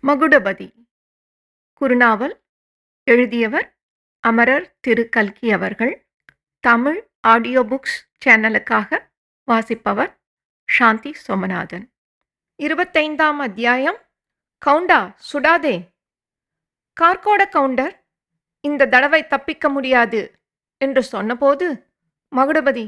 மகுடபதி குறுநாவல் எழுதியவர் அமரர் திரு கல்கி அவர்கள். தமிழ் ஆடியோ புக்ஸ் சேனலுக்காக வாசிப்பவர் சாந்தி சோமநாதன். 25ஆம் அத்தியாயம். கவுண்டா சுடாதே. கார்கோட கவுண்டர் இந்த தடவை தப்பிக்க முடியாது என்று சொன்னபோது மகுடபதி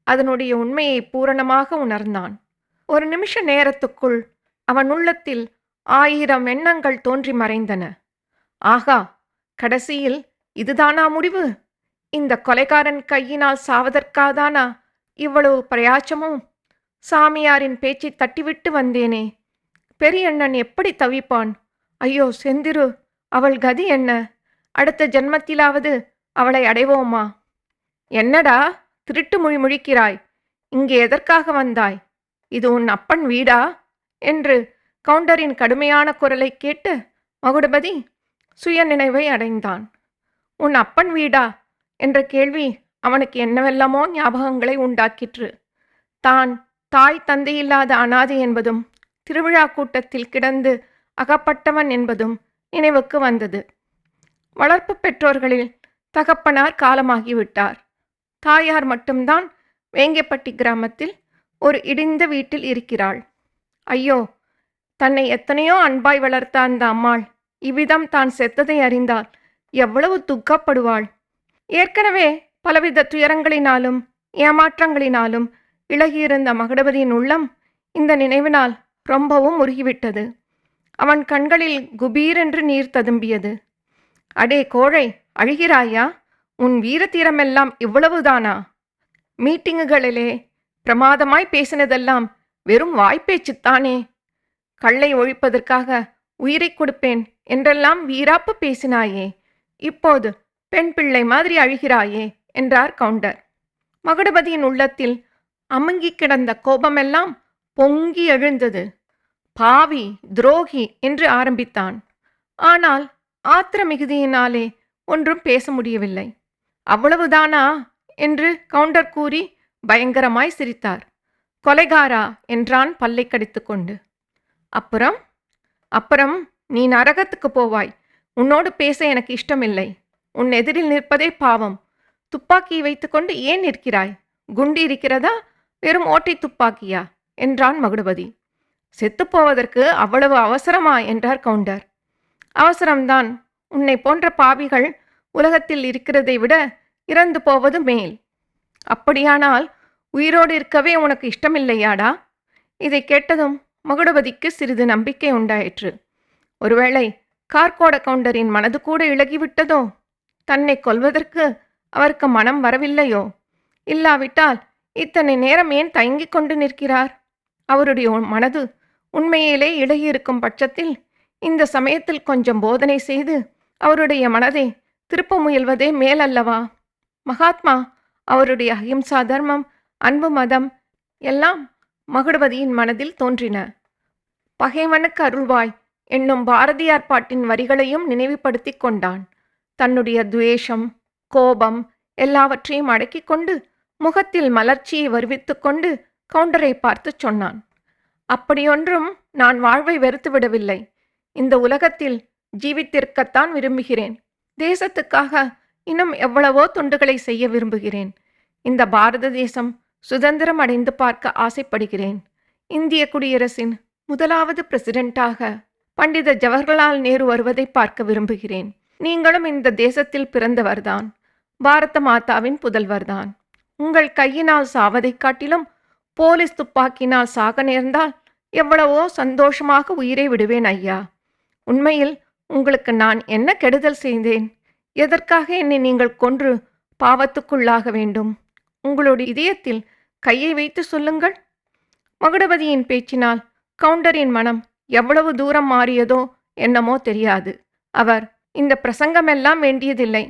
அதனுடைய உண்மையை பூரணமாக உணர்ந்தான். ஒரு நிமிஷ நேரத்துக்குள் அவன் உள்ளத்தில் 1000 எண்ணங்கள் தோன்றி மறைந்தன. ஆகா, கடைசியில் இதுதானா முடிவு? இந்த கொலைகாரன் கையினால் சாவதற்காதானா இவ்வளவு பிரயாச்சமும்? சாமியாரின் பேச்சை தட்டிவிட்டு வந்தேனே. பெரியண்ணன் எப்படி தவிப்பான்? ஐயோ செந்திரு, அவள் கதி என்ன? அடுத்த ஜென்மத்திலாவது அவளை அடைவோமா? என்னடா திருட்டு மொழி முழிக்கிறாய்? இங்கே எதற்காக வந்தாய்? இது உன் அப்பன் வீடா? என்று கவுண்டரின் கடுமையான குரலை கேட்டு மகுடபதி சுய நினைவை அடைந்தான். உன் அப்பன் வீடா என்ற கேள்வி அவனுக்கு என்னவெல்லாமோ ஞாபகங்களை உண்டாக்கிற்று. தான் தாய் தந்தையில்லாத அனாதை என்பதும் திருவிழா கூட்டத்தில் கிடந்து அகப்பட்டவன் என்பதும் நினைவுக்கு வந்தது. வளர்ப்பு பெற்றோர்களில் தகப்பனார் காலமாகிவிட்டார். தாயார் மட்டும்தான் வேங்கப்பட்டி கிராமத்தில் ஒரு இடிந்த வீட்டில் இருக்கிறாள். ஐயோ, தன்னை எத்தனையோ அன்பாய் வளர்த்த அந்த அம்மாள் இவ்விதம் தான் செத்ததை அறிந்தால் எவ்வளவு துக்கப்படுவாள். ஏற்கனவே பலவித துயரங்களினாலும் ஏமாற்றங்களினாலும் இளகியிருந்த மகுடபதியின் உள்ளம் இந்த நினைவினால் ரொம்பவும் உருகிவிட்டது. அவன் கண்களில் குபீரென்று நீர் ததும்பியது. அடே கோழை, அழுகிறாயா? உன் வீரத்தீரமெல்லாம் இவ்வளவுதானா? மீட்டிங்குகளிலே பிரமாதமாய் பேசினதெல்லாம் வெறும் வாய்ப்பேச்சுத்தானே. கள்ளை ஒழிப்பதற்காக உயிரை கொடுப்பேன் என்றெல்லாம் வீராப்பு பேசினாயே. இப்போது பெண் பிள்ளை மாதிரி அழுகிறாயே என்றார் கவுண்டர். மகுடபதியின் உள்ளத்தில் அமுங்கி கிடந்த கோபமெல்லாம் பொங்கி எழுந்தது. பாவி, துரோகி என்று ஆரம்பித்தான். ஆனால் ஆத்திர மிகுதியினாலே ஒன்றும் பேச முடியவில்லை. அவ்வளவுதானா என்று கவுண்டர் கூறி பயங்கரமாய் சிரித்தார். கொலைகாரா என்றான் பல்லை கடித்துக்கொண்டு. அப்புறம் நீ நரகத்துக்கு போவாய். உன்னோடு பேச எனக்கு இஷ்டமில்லை. உன் எதிரில் நிற்பதே பாவம். துப்பாக்கியை வைத்துக்கொண்டு ஏன் நிற்கிறாய்? குண்டு இருக்கிறதா? வெறும் ஓட்டை துப்பாக்கியா என்றான் மகுடபதி. செத்துப்போவதற்கு அவ்வளவு அவசரமா என்றார் கவுண்டர். அவசரம்தான். உன்னை போன்ற பாவிகள் உலகத்தில் இருக்கிறதை விட இறந்து போவது மேல். அப்படியானால் உயிரோடு இருக்கவே உனக்கு இஷ்டமில்லையாடா? இதை கேட்டதும் மகுடபதிக்கு சிறிது நம்பிக்கை உண்டாயிற்று. ஒருவேளை கார்கோட கவுண்டரின் மனது கூட இளகிவிட்டதோ? தன்னை கொல்வதற்கு அவருக்கு மனம் வரவில்லையோ? இல்லாவிட்டால் இத்தனை நேரம் ஏன் தயங்கிக் கொண்டு நிற்கிறார்? அவருடைய மனது உண்மையிலே இளகியிருக்கும் பட்சத்தில் இந்த சமயத்தில் கொஞ்சம் போதனை செய்து அவருடைய மனதை திருப்ப முயல்வதே மேலல்லவா? மகாத்மா அவருடைய அஹிம்சா தர்மம், அன்பு மதம் எல்லாம் மகுடபதியின் மனதில் தோன்றின. பகைவனுக்கு அருள்வாய் என்னும் பாரதியார் பாட்டின் வரிகளையும் நினைவுபடுத்தி கொண்டான். தன்னுடைய துவேஷம், கோபம் எல்லாவற்றையும் அடக்கிக் கொண்டு முகத்தில் மலர்ச்சியை வருவித்து கொண்டு கவுண்டரை பார்த்து சொன்னான். அப்படியொன்றும் நான் வாழ்வை வெறுத்து விடவில்லை. இந்த உலகத்தில் ஜீவித்திருக்கத்தான் விரும்புகிறேன். தேசத்துக்காக இன்னும் எவ்வளவோ தொண்டுகளை செய்ய விரும்புகிறேன். இந்த பாரத தேசம் சுதந்திரம் அடைந்து பார்க்க ஆசைப்படுகிறேன். இந்திய குடியரசின் முதலாவது பிரசிடென்ட்டாக பண்டித ஜவஹர்லால் நேரு வருவதை பார்க்க விரும்புகிறேன். நீங்களும் இந்த தேசத்தில் பிறந்தவர்தான். பாரத மாதாவின் புதல்வர்தான். உங்கள் கையினால் சாவதைக் காட்டிலும் போலீஸ் துப்பாக்கினால் சாக நேர்ந்தால் எவ்வளவோ சந்தோஷமாக உயிரை விடுவேன் ஐயா. உண்மையில் உங்களுக்கு நான் என்ன கெடுதல் செய்தேன்? எதற்காக என்னை நீங்கள் கொன்று பாவத்துக்குள்ளாக வேண்டும்? உங்களுடைய இதயத்தில் கையை வைத்து சொல்லுங்கள். மகுடபதியின் பேச்சினால் கவுண்டரின் மனம் எவ்வளவு தூரம் மாறியதோ என்னமோ தெரியாது. அவர், இந்த பிரசங்கமெல்லாம் வேண்டியதில்லை.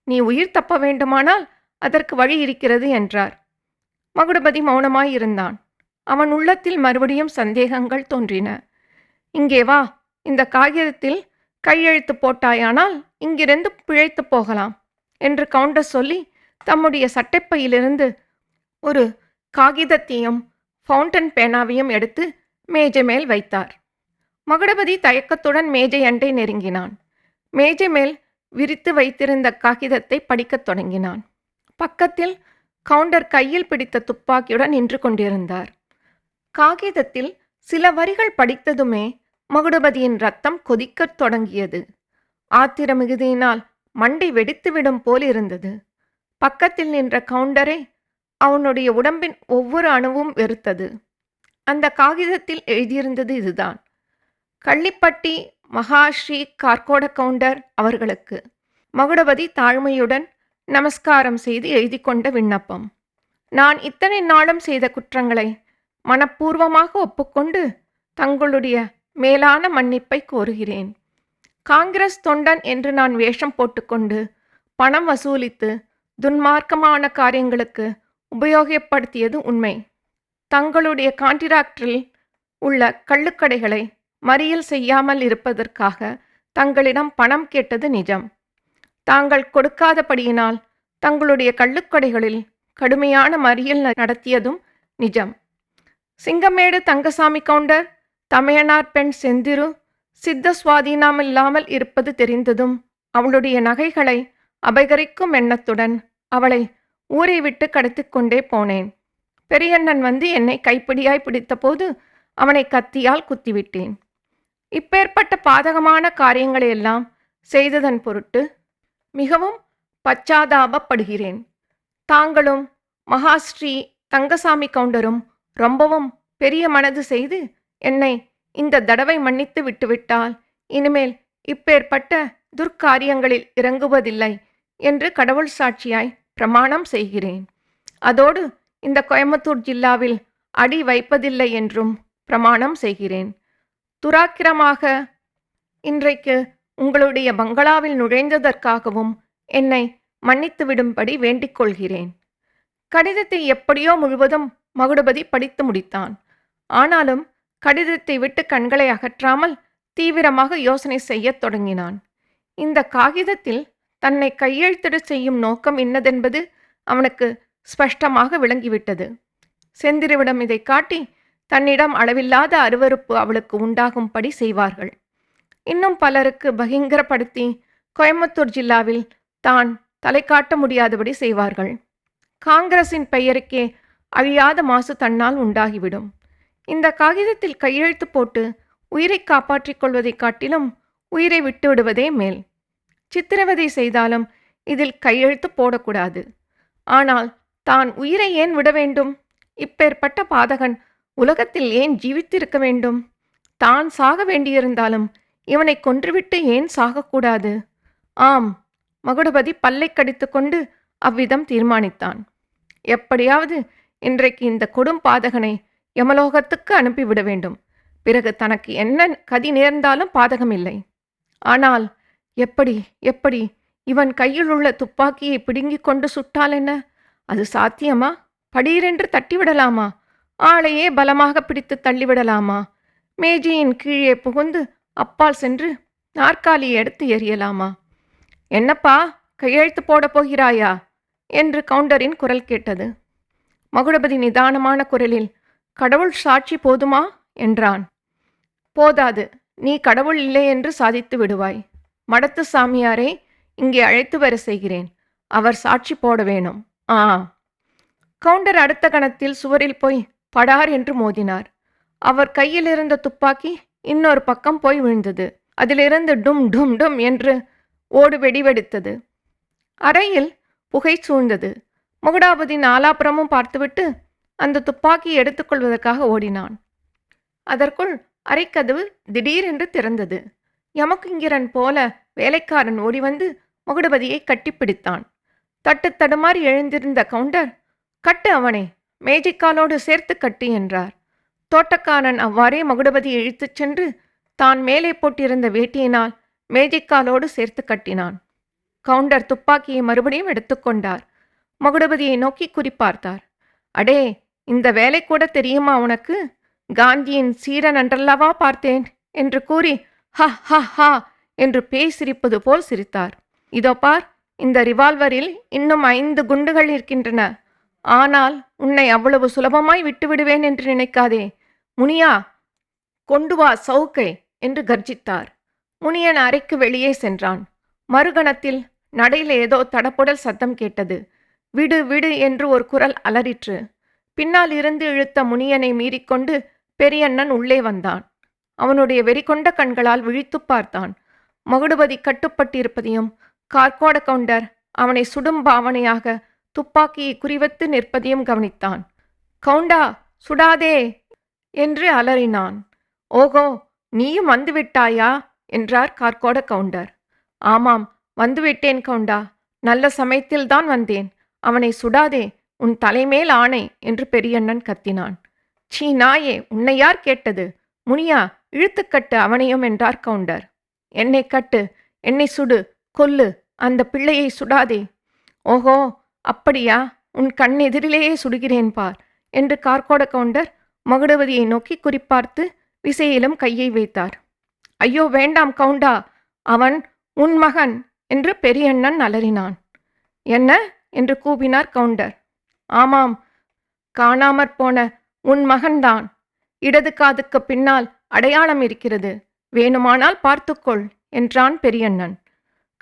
நீ உயிர் தப்ப வேண்டுமானால் அதற்கு வழி இருக்கிறது என்றார். மகுடபதி மௌனமாயிருந்தான். அவன் உள்ளத்தில் மறுபடியும் சந்தேகங்கள் தோன்றின. இங்கே வா, இந்த காகிதத்தில் கையெழுத்து போட்டாயானால் இங்கிருந்து பிழைத்து போகலாம் என்று கவுண்டர் சொல்லி தம்முடைய சட்டைப்பையிலிருந்து ஒரு காகிதத்தையும் ஃபவுண்டன் பேனாவையும் எடுத்து மேஜை மேல் வைத்தார். மகுடபதி தயக்கத்துடன் மேஜை அண்டை நெருங்கினான். மேஜை மேல் விரித்து வைத்திருந்த காகிதத்தை படிக்கத் தொடங்கினான். பக்கத்தில் கவுண்டர் கையில் பிடித்த துப்பாக்கியுடன் நின்று கொண்டிருந்தார். காகிதத்தில் சில வரிகள் படித்ததுமே மகுடபதியின் ரத்தம் கொதிக்கத் தொடங்கியது. ஆத்திர மிகுதியினால் மண்டை வெடித்துவிடும் போல் இருந்தது. பக்கத்தில் நின்ற கவுண்டரை அவனுடைய உடம்பின் ஒவ்வொரு அணுவும் வெறுத்தது. அந்த காகிதத்தில் எழுதியிருந்தது இதுதான்: கள்ளிப்பட்டி மகாஸ்ரீ கார்கோட கவுண்டர் அவர்களுக்கு மகுடபதி தாழ்மையுடன் நமஸ்காரம் செய்து எழுதி கொண்ட விண்ணப்பம். நான் இத்தனை நாளும் செய்த குற்றங்களை மனப்பூர்வமாக ஒப்புக்கொண்டு தங்களுடைய மேலான மன்னிப்பை கோருகிறேன். காங்கிரஸ் தொண்டன் என்று நான் வேஷம் போட்டுக்கொண்டு பணம் வசூலித்து துன்மார்க்கமான காரியங்களுக்கு உபயோகப்படுத்தியது உண்மை. தங்களுடைய கான்ட்ராக்டில் உள்ள கள்ளுக்கடைகளை மறியல் செய்யாமல் இருப்பதற்காக தங்களிடம் பணம் கேட்டது நிஜம். தாங்கள் கொடுக்காதபடியினால் தங்களுடைய கள்ளுக்கடைகளில் கடுமையான மறியல் நடத்தியதும் நிஜம். சிங்கமேடு தங்கசாமி கவுண்டர் தமையனார் பெண் செந்திரு சித்த சுவாதீனமில்லாமல் இருப்பது தெரிந்ததும் அவளுடைய நகைகளை அபகரிக்கும் எண்ணத்துடன் அவளை ஊரை விட்டு கடத்திக் கொண்டே போனேன். பெரியண்ணன் வந்து என்னை கைப்பிடியாய் பிடித்தபோது அவனை கத்தியால் குத்திவிட்டேன். இப்பேற்பட்ட பாதகமான காரியங்களையெல்லாம் செய்ததன் பொருட்டு மிகவும் பச்சாதாபப்படுகிறேன். தாங்களும் மகாஸ்ரீ தங்கசாமி கவுண்டரும் ரொம்பவும் பெரிய மனது செய்து என்னை இந்த தடவை மன்னித்து விட்டுவிட்டால் இனிமேல் இப்பேற்பட்ட துர்க்காரியங்களில் இறங்குவதில்லை என்று கடவுள் சாட்சியாய் பிரமாணம் செய்கிறேன். அதோடு இந்த கோயம்புத்தூர் ஜில்லாவில் அடி வைப்பதில்லை என்றும் பிரமாணம் செய்கிறேன். துராக்கிரமாக இன்றைக்கு உங்களுடைய பங்களாவில் நுழைந்ததற்காகவும் என்னை மன்னித்து விடும்படி வேண்டிக் கொள்கிறேன். கடிதத்தை எப்படியோ முழுவதும் மகுடபதி படித்து முடித்தான். ஆனாலும் கடிதத்தை விட்டு கண்களை அகற்றாமல் தீவிரமாக யோசனை செய்யத் தொடங்கினான். இந்த காகிதத்தில் தன்னை கையெழுத்திட செய்யும் நோக்கம் என்னதென்பது அவனுக்கு ஸ்பஷ்டமாக விளங்கிவிட்டது. செந்திருவிடம் இதை காட்டி தன்னிடம் அளவில்லாத அருவருப்பு அவளுக்கு உண்டாகும்படி செய்வார்கள். இன்னும் பலருக்கு பகிங்கரப்படுத்தி கோயம்புத்தூர் ஜில்லாவில் தான் தலை காட்ட முடியாதபடி செய்வார்கள். காங்கிரசின் பெயருக்கே அழியாத மாசு தன்னால் உண்டாகிவிடும். இந்த காகிதத்தில் கையெழுத்து போட்டு உயிரை காப்பாற்றிக் கொள்வதை காட்டிலும் உயிரை விட்டுவிடுவதே மேல். சித்திரவதை செய்தாலும் இதில் கையெழுத்து போடக்கூடாது. ஆனால் தான் உயிரை ஏன் விட வேண்டும்? இப்பேற்பட்ட பாதகன் உலகத்தில் ஏன் ஜீவித்திருக்க வேண்டும்? தான் சாக வேண்டியிருந்தாலும் இவனை கொன்றுவிட்டு ஏன் சாகக்கூடாது? ஆம், மகுடபதி பல்லை கடித்து கொண்டு அவ்விதம் தீர்மானித்தான். எப்படியாவது இன்றைக்கு இந்த கொடும் பாதகனை யமலோகத்துக்கு அனுப்பிவிட வேண்டும். பிறகு தனக்கு என்ன கதி நேர்ந்தாலும் பாதகமில்லை. ஆனால் எப்படி எப்படி இவன் கையில் உள்ள துப்பாக்கியை பிடுங்கிக் கொண்டு சுட்டால் என்ன? அது சாத்தியமா? படீரென்று தட்டிவிடலாமா? ஆளையே பலமாக பிடித்து தள்ளிவிடலாமா? மேஜையின் கீழே புகுந்து அப்பால் சென்று நாற்காலியை எடுத்து எறியலாமா? என்னப்பா, கையெழுத்து போடப் போகிறாயா என்று கவுண்டரின் குரல் கேட்டது. மகுடபதி நிதானமான குரலில், கடவுள் சாட்சி போதுமா என்றான். போதாது, நீ கடவுள் இல்லை என்று சாதித்து விடுவாய். மடத்து சாமியாரை இங்கே அழைத்து வர செய்கிறேன். அவர் சாட்சி போட வேணும். ஆ. கவுண்டர் அடுத்த கணத்தில் சுவரில் போய் படார் என்று மோதினார். அவர் கையில் இருந்த துப்பாக்கி இன்னொரு பக்கம் போய் விழுந்தது. அதிலிருந்து டும் டும் டும் என்று ஓடு வெடிவெடித்தது. அறையில் புகை சூழ்ந்தது. மகுடாபதி நாலாபுரமும் பார்த்துவிட்டு அந்த துப்பாக்கியை எடுத்துக்கொள்வதற்காக ஓடினான். அதற்குள் அறைக்கதவு திடீரென்று திறந்தது. யமகிங்கரன் போல வேலைக்காரன் ஓடி வந்து மகுடபதியை கட்டிப்பிடித்தான். தட்டு தடுமாறி எழுந்திருந்த கவுண்டர், கட்டு அவனை, மேஜைக்காலோடு சேர்த்து கட்டு என்றார். தோட்டக்காரன் அவ்வாறே மகுடபதியை இழுத்துச் சென்று தான் மேலே போட்டிருந்த வேட்டியினால் மேஜைக்காலோடு சேர்த்து கட்டினான். கவுண்டர் துப்பாக்கியை மறுபடியும் எடுத்துக்கொண்டார். மகுடபதியை நோக்கி குறிப்பார்த்தார். அடே, இந்த வேலை கூட தெரியுமா உனக்கு? காந்தியின் சீரன் அன்றல்லவா பார்த்தேன் என்று கூறி ஹ ஹ ஹா என்று பேய் சிரிப்பது போல் சிரித்தார். இதோ பார், இந்த ரிவால்வரில் இன்னும் 5 குண்டுகள் இருக்கின்றன. ஆனால் உன்னை அவ்வளவு சுலபமாய் விட்டுவிடுவேன் என்று நினைக்காதே. முனியா, கொண்டு வா சவுக்கை என்று கர்ஜித்தார். முனியன் அறைக்கு வெளியே சென்றான். மறுகணத்தில் நடையில் ஏதோ தடப்புடல் சத்தம் கேட்டது. விடு விடு என்று ஒரு குரல் அலறிற்று. பின்னால் இருந்து இழுத்த முனியனை மீறிக்கொண்டு பெரியண்ணன் உள்ளே வந்தான். அவனுடைய வெறிகொண்ட கண்களால் விழித்துப் பார்த்தான். மகுடுபதி கட்டுப்பட்டிருப்பதையும் கார்கோட கவுண்டர் அவனை சுடும் பாவனையாக துப்பாக்கியை குறிவைத்து நிற்பதையும் கவனித்தான். கவுண்டா, சுடாதே என்று அலறினான். ஓகோ, நீயும் வந்துவிட்டாயா என்றார் கார்கோட கவுண்டர். ஆமாம், வந்துவிட்டேன் கவுண்டா. நல்ல சமயத்தில்தான் வந்தேன். அவனை சுடாதே, உன் தலைமேல் ஆணை என்று பெரியண்ணன் கத்தினான். சீ நாயே, உன்னை யார் கேட்டது? முனியா, இழுத்துக்கட்டு அவனையும் என்றார் கவுண்டர். என்னை கட்டு, என்னை சுடு, கொல்லு, அந்த பிள்ளையை சுடாதே. ஓஹோ, அப்படியா? உன் கண் எதிரிலேயே சுடுகிறேன் பார் என்று கார்கோட கவுண்டர் மகுடவதியை நோக்கி குறிப்பார்த்து விசையிலும் கையை வைத்தார். ஐயோ வேண்டாம் கவுண்டா, அவன் உன் மகன் என்று பெரியண்ணன் அலறினான். என்ன என்று கூவினார் கவுண்டர். ஆமாம், காணாமற் போன உன் மகன்தான். இடது காதுக்கு பின்னால் அடையாளம் இருக்கிறது, வேணுமானால் பார்த்துக்கொள் என்றான் பெரியண்ணன்.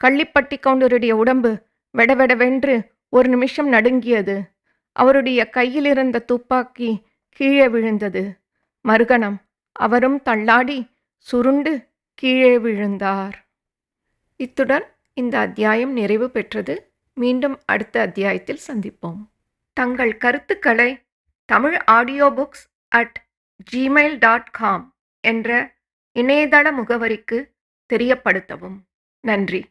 கள்ளிப்பட்டி கவுண்டருடைய உடம்பு வெடவெடவென்று ஒரு நிமிஷம் நடுங்கியது. அவருடைய கையிலிருந்த துப்பாக்கி கீழே விழுந்தது. மறுகணம் அவரும் தள்ளாடி சுருண்டு கீழே விழுந்தார். இத்துடன் இந்த அத்தியாயம் நிறைவு பெற்றது. மீண்டும் அடுத்த அத்தியாயத்தில் சந்திப்போம். தங்கள் கருத்துக்களை tamilaudiobooks@gmail.com என்ற இணையதள முகவரிக்கு தெரியப்படுத்தவும். நன்றி.